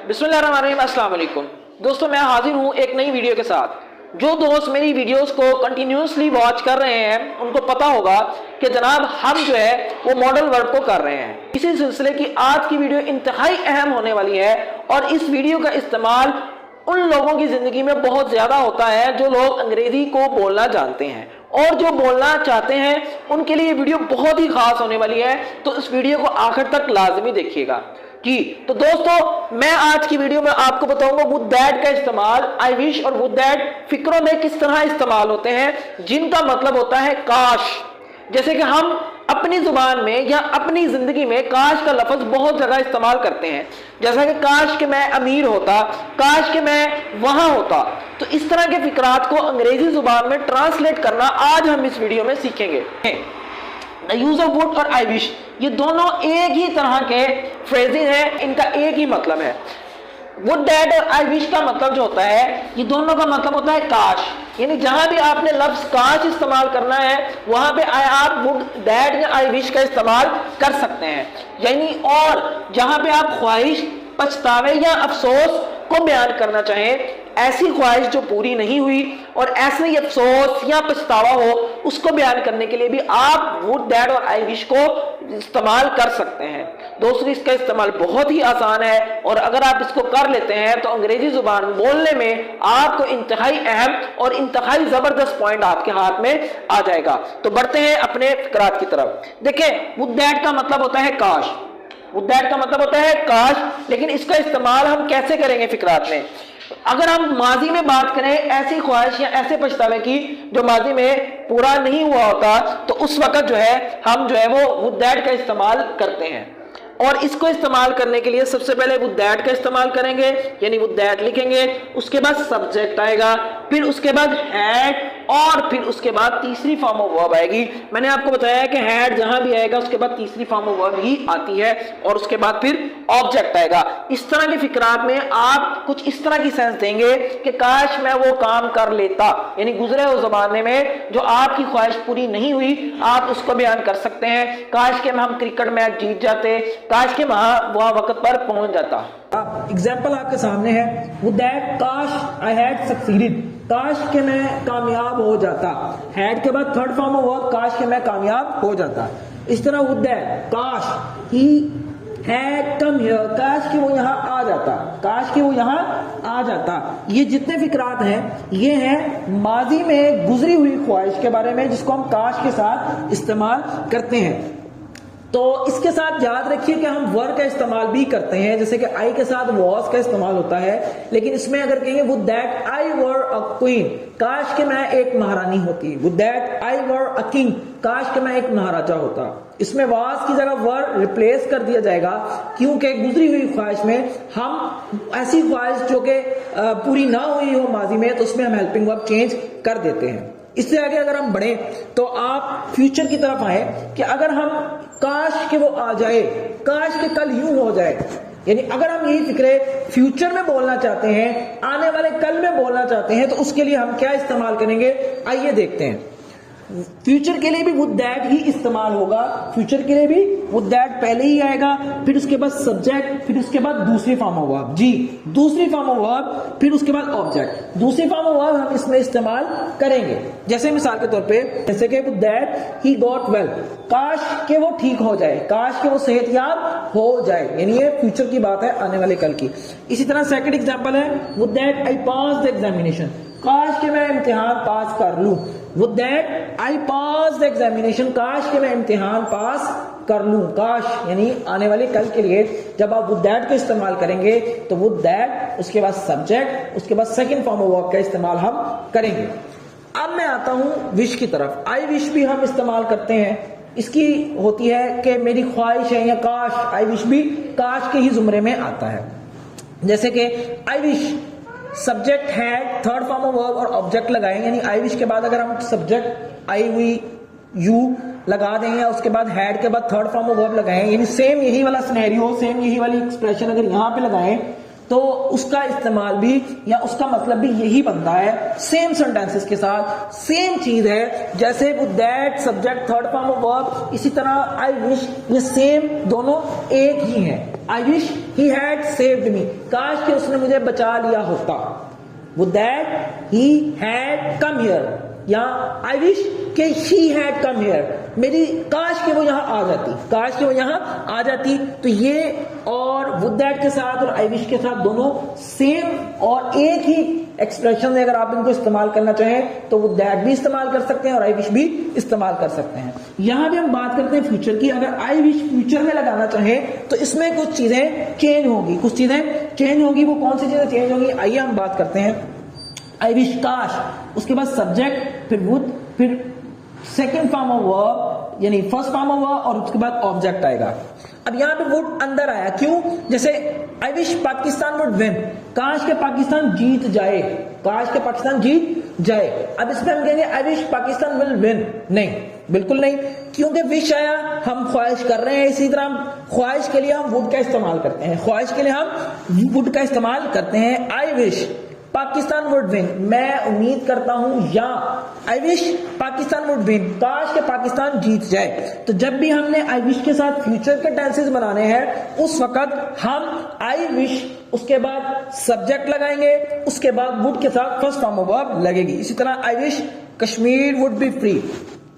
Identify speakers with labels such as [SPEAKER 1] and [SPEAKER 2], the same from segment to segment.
[SPEAKER 1] बिस्मिल्लाहिर्रहमानिर्रहीम, अस्सलाम वालेकुम। दोस्तों, मैं हाजिर हूँ एक नई वीडियो के साथ। जो दोस्त मेरी वीडियोस को कंटिन्यूसली वॉच कर रहे हैं उनको पता होगा कि जनाब हम जो है वो मॉडल वर्क को कर रहे हैं। इसी सिलसिले की आज की वीडियो इंतहाई अहम होने वाली है और इस वीडियो का इस्तेमाल उन लोगों की जिंदगी में बहुत ज्यादा होता है जो लोग अंग्रेजी को बोलना जानते हैं और जो बोलना चाहते हैं उनके लिए ये वीडियो बहुत ही खास होने वाली है। तो इस वीडियो को आखिर तक लाजमी देखिएगा जी। तो दोस्तों, मैं आज की वीडियो में आपको बताऊंगा वुड दैट का इस्तेमाल, आई विश और वुड दैट फिक्रों में किस तरह इस्तेमाल होते हैं, जिनका मतलब होता है काश। जैसे कि हम अपनी जुबान में या अपनी जिंदगी में काश का लफ्ज बहुत जगह इस्तेमाल करते हैं, जैसा कि काश कि मैं अमीर होता, काश कि मैं वहां होता। तो इस तरह के फिक्रात को अंग्रेजी जुबान में ट्रांसलेट करना आज हम इस वीडियो में सीखेंगे। यूज ऑफ वुड और आई विश, ये दोनों एक ही तरह के फ्रेजेज हैं, इनका एक ही मतलब है। वुड दैट और आई विश का मतलब जो होता है, ये दोनों का मतलब होता है काश। यानी जहां भी आपने लफ्ज काश इस्तेमाल करना है वहां पे आप वुड दैट या आई विश का इस्तेमाल कर सकते हैं। यानी और जहां पे आप ख्वाहिश, पछतावे या अफसोस को बयान करना चाहें, ऐसी ख्वाहिश जो पूरी नहीं हुई और ऐसे ही अफसोस या पछतावा हो, उसको बयान करने के लिए भी आप वुड दैट और आई विश को इस्तेमाल कर सकते हैं। दोस्तों, इसका इस्तेमाल बहुत ही आसान है और अगर आप इसको कर लेते हैं तो अंग्रेजी जुबान बोलने में आपको इंतहाई अहम और इंतहाई जबरदस्त पॉइंट आपके हाथ में आ जाएगा। तो बढ़ते हैं अपने फिक्रात की तरफ। देखें, वुड दैट का मतलब होता है काश। वुड दैट का मतलब होता है काश, लेकिन इसका इस्तेमाल हम कैसे करेंगे फिक्रात में? अगर हम माजी में बात करें ऐसी ख्वाहिश या ऐसे पछतावे की जो माजी में पूरा नहीं हुआ होता, तो उस वक्त जो है हम जो है वो वुड दैट का इस्तेमाल करते हैं। और इसको इस्तेमाल करने के लिए सबसे पहले वुड दैट का इस्तेमाल करेंगे, यानी वुड दैट लिखेंगे, उसके बाद सब्जेक्ट आएगा, फिर उसके बाद हैड और फिर उसके बाद तीसरी फॉर्म ऑफ वर्ब आएगी। मैंने आपको बताया कि हैड जहां भी आएगा उसके बाद तीसरी फॉर्म ऑफ वर्ब ही आती है और उसके बाद फिर ऑब्जेक्ट आएगा। इस तरह के फिक्रात में आप कुछ इस तरह की सेंस देंगे कि काश मैं वो काम कर लेता, यानी गुजरे हुए जमाने में जो आपकी ख्वाहिश पूरी नहीं हुई आप उसको बयान कर सकते हैं। काश के हम क्रिकेट मैच जीत जाते, काश के वहां वक्त पर पहुंच जाता।
[SPEAKER 2] एग्जाम्पल आपके सामने है, वुड दैट काश आई हैड सक्सीडेड, काश के मैं कामयाब हो जाता। हैड के बाद थर्ड फॉर्म ऑफ वर्ब, काश के मैं कामयाब हो जाता। इस तरह वुड दैट काश ही हैड कम हियर, काश कि वो यहाँ आ जाता, काश कि वो यहाँ आ जाता। ये जितने फिक्रात हैं ये हैं माजी में गुजरी हुई ख्वाहिश के बारे में, जिसको हम काश के साथ इस्तेमाल करते हैं। तो इसके साथ याद रखिए कि हम वर का इस्तेमाल भी करते हैं, जैसे कि आई के साथ वॉज का इस्तेमाल होता है। लेकिन इसमें अगर कहेंगे would that I were a queen, काश के मैं एक महारानी होती। Would that I were a king, काश के मैं एक महाराजा होता। इसमें वाज की जगह वर रिप्लेस कर दिया जाएगा, क्योंकि गुजरी हुई ख्वाहिश में हम ऐसी ख्वाहिश जो कि पूरी ना हुई हो माजी में, तो उसमें हम हेल्पिंग वर्ब चेंज कर देते हैं। इससे आगे अगर हम बढ़े तो आप फ्यूचर की तरफ आए कि अगर हम काश के वो आ जाए, काश के कल यूं हो जाए, यानी अगर हम यही फिक्रे फ्यूचर में बोलना चाहते हैं, आने वाले कल में बोलना चाहते हैं, तो उसके लिए हम क्या इस्तेमाल करेंगे, आइए देखते हैं। फ्यूचर के लिए भी वुड दैट ही इस्तेमाल होगा। फ्यूचर के लिए भी वुड दैट पहले ही आएगा, फिर उसके बाद सब्जेक्ट, फिर उसके बाद दूसरी फॉर्म ऑफ वर्ब। जी, दूसरी फॉर्म ऑफ वर्ब, फिर उसके बाद ऑब्जेक्ट। दूसरी फॉर्म ऑफ वर्ब हम इसमें इस्तेमाल करेंगे। जैसे मिसाल के तौर पे, जैसे कि would that he got well, काश के वो ठीक हो जाए, काश के वो सेहतयाब हो जाए, यानी ये फ्यूचर की बात है, आने वाले कल की। इसी तरह सेकंड एग्जांपल है, would that I pass the examination, काश के मैं इम्तिहान पास कर लूं। Would that I pass the examination, काश के मैं इम्तिहान पास कर लूं। काश यानी आने वाले कल के लिए जब आप वुड दैट का इस्तेमाल करेंगे तो वुड दैट, उसके बाद सब्जेक्ट, उसके बाद सेकंड फॉर्म ऑफ वर्ब का इस्तेमाल हम करेंगे। अब मैं आता हूं विश की तरफ। आई विश भी हम इस्तेमाल करते हैं। इसकी होती है कि मेरी ख्वाहिश है, या काश, आई विश भी काश के ही जुमरे में आता है। जैसे कि आई विश सब्जेक्ट है, थर्ड फॉर्म ऑफ वर्ब और ऑब्जेक्ट लगाएंगे, यानी आई विश के बाद अगर हम सब्जेक्ट आई हुई यू लगा देंगे, उसके बाद हैड के बाद थर्ड फॉर्म ऑफ वर्ब लगाएं, यानी सेम यही वाला सिनेरियो, सेम यही वाली एक्सप्रेशन अगर यहां पे लगाएं तो उसका इस्तेमाल भी या उसका मतलब भी यही बनता है सेम सेंटेंसेस के साथ। सेम चीज है जैसे वो that subject third form of verb, इसी तरह आई विश, ये सेम दोनों एक ही है। I wish he had saved me, काश कि उसने मुझे बचा लिया होता। वो that he had come here, या आई विश कि ही हैड कम हियर, मेरी काश कि वो यहां आ जाती, काश कि वो यहां आ जाती। तो ये और वुड दैट के साथ और आई विश के साथ दोनों सेम और एक ही एक्सप्रेशन है। अगर आप इनको इस्तेमाल करना चाहें तो वुड दैट भी इस्तेमाल कर सकते हैं और आई विश भी इस्तेमाल कर सकते हैं। यहां भी हम बात करते हैं फ्यूचर की। अगर आई विश फ्यूचर में लगाना चाहें तो इसमें कुछ चीजें चेंज होंगी, कुछ चीजें चेंज होंगी। वो कौन सी चीजें चेंज होंगी, आइए हम बात करते हैं। आई विश काश, उसके बाद सब्जेक्ट, फिर वुड, फिर सेकंड फॉर्म ऑफ वर्ब यानी फर्स्ट फॉर्म ऑफ वर्ब और उसके बाद ऑब्जेक्ट आएगा। अब यहां पे वुड अंदर आया, क्यों? जैसे I wish Pakistan would win, काश के पाकिस्तान जीत जाए, काश के पाकिस्तान जीत जाए। अब इसमें हम कहेंगे I wish Pakistan will win, नहीं, बिल्कुल नहीं, क्योंकि विश आया, हम ख्वाहिश कर रहे हैं। इसी तरह हम ख्वाहिश के लिए हम वुड का इस्तेमाल करते हैं, ख्वाहिश के लिए हम वुड का इस्तेमाल करते हैं। I wish Pakistan would win, मैं उम्मीद करता हूं, या I wish Pakistan would win, काश के पाकिस्तान जीत जाए। तो जब भी हमने आई विश के साथ फ्यूचर के टेंसेस बनाने हैं उस वक्त हम आई विश, उसके बाद सब्जेक्ट लगाएंगे, उसके बाद वुड के साथ फर्स्ट फॉर्म ऑफ वर्ब लगेगी। इसी तरह I wish Kashmir would be free,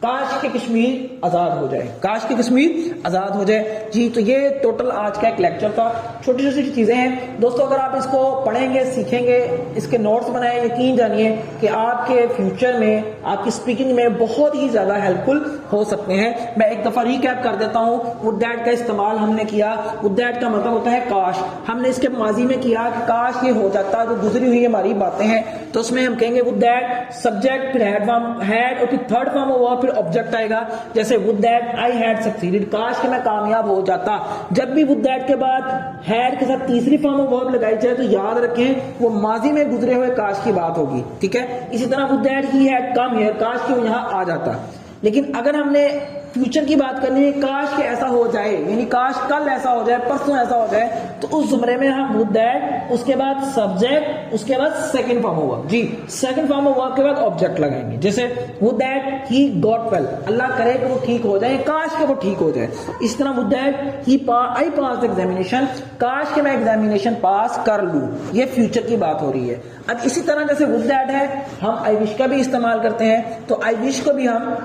[SPEAKER 2] काश के कश्मीर आजाद हो जाए, काश के कश्मीर आजाद हो जाए। जी, तो ये टोटल आज का एक लेक्चर था। छोटी छोटी चीजें हैं दोस्तों, अगर आप इसको पढ़ेंगे, सीखेंगे, इसके नोट्स बनाए, यकीन जानिए कि आपके फ्यूचर में, आपकी स्पीकिंग में बहुत ही ज्यादा हेल्पफुल हो सकते हैं। मैं एक दफा रिकैप कर देता हूं। वुड दैट का इस्तेमाल हमने किया। वुड दैट का मतलब होता है काश, हमने इसके माजी में किया कि काश ये हो जाता, जो गुजरी हुई हमारी बातें हैं, तो उसमें हम कहेंगे वुड दैट सब्जेक्ट, फिर हैड और फिर थर्ड फॉर्म ऑफ फिर ऑब्जेक्ट आएगा। जैसे would that I had succeeded, काश कि मैं कामयाब हो जाता। जब भी वुड दैट के बाद हैड के साथ तीसरी फॉर्म ऑफ वर्ब लगाई जाए तो याद रखें वो माजी में गुजरे हुए काश की बात होगी, ठीक है। इसी तरह would that he had come here, काश कि वो यहां आ जाता। लेकिन अगर हमने फ्यूचर की बात करनी है, काश के ऐसा हो जाए, यानी काश कल ऐसा हो जाए, परसों ऐसा हो जाए, तो उस जुमरे में हम वुड दैट, उसके बाद सब्जेक्ट, उसके बाद सेकंड फॉर्म ऑफ वर्ब, जी सेकंड फॉर्म ऑफ वर्ब के बाद ऑब्जेक्ट लगाएंगे। जैसे would that he got well, Allah करे कि वो ठीक हो जाए, काश के वो ठीक हो जाए। इस तरह would that he I pass examination, काश के मैं एग्जामिनेशन पास कर लूं, ये फ्यूचर की बात हो रही है। अब इसी तरह जैसे वुड दैट है, हम आई विश का भी इस्तेमाल करते हैं, तो आई विश को भी हम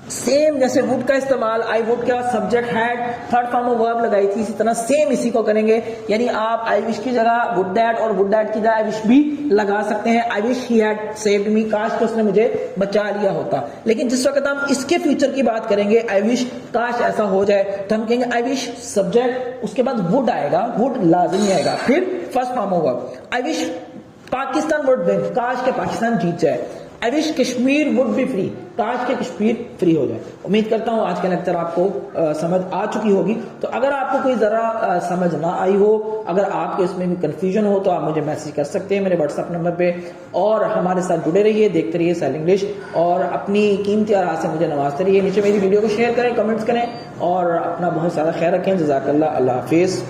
[SPEAKER 2] सेम जैसे वुड का इस्तेमाल, आई वुड का subject had third form of verb लगाई थी, इसी तरह सेम इसी को करेंगे। यानी आप आई विश की जगह वुड दैट और वुड दैट की जगह आई विश भी लगा सकते हैं। I wish he had saved me, काश कि उसने मुझे बचा लिया होता। लेकिन जिस वक्त हम इसके फ्यूचर की बात करेंगे, आई विश काश ऐसा हो जाए, तो हम कहेंगे आई विश सब्जेक्ट, उसके बाद वुड आएगा, वुड लाजमी आएगा, फिर first form of verb. I wish Pakistan would win, काश के पाकिस्तान जीत जाए। I wish Kashmir would be free, काश के कश्मीर फ्री हो जाए। उम्मीद करता हूं आज का लेक्चर आपको समझ आ चुकी होगी। तो अगर आपको कोई जरा समझ ना आई हो, अगर आपको इसमें भी कंफ्यूजन हो, तो आप मुझे मैसेज कर सकते हैं मेरे व्हाट्सएप नंबर पे, और हमारे साथ जुड़े रहिए, देखते रहिए सेल इंग्लिश, और अपनी कीमती आराम से मुझे नवाजते रहिए। नीचे मेरी वीडियो को शेयर करें, कमेंट्स करें, और अपना बहुत सारा ख्याल रखें। जज़ाकल्लाह, अल्लाह हाफिज़।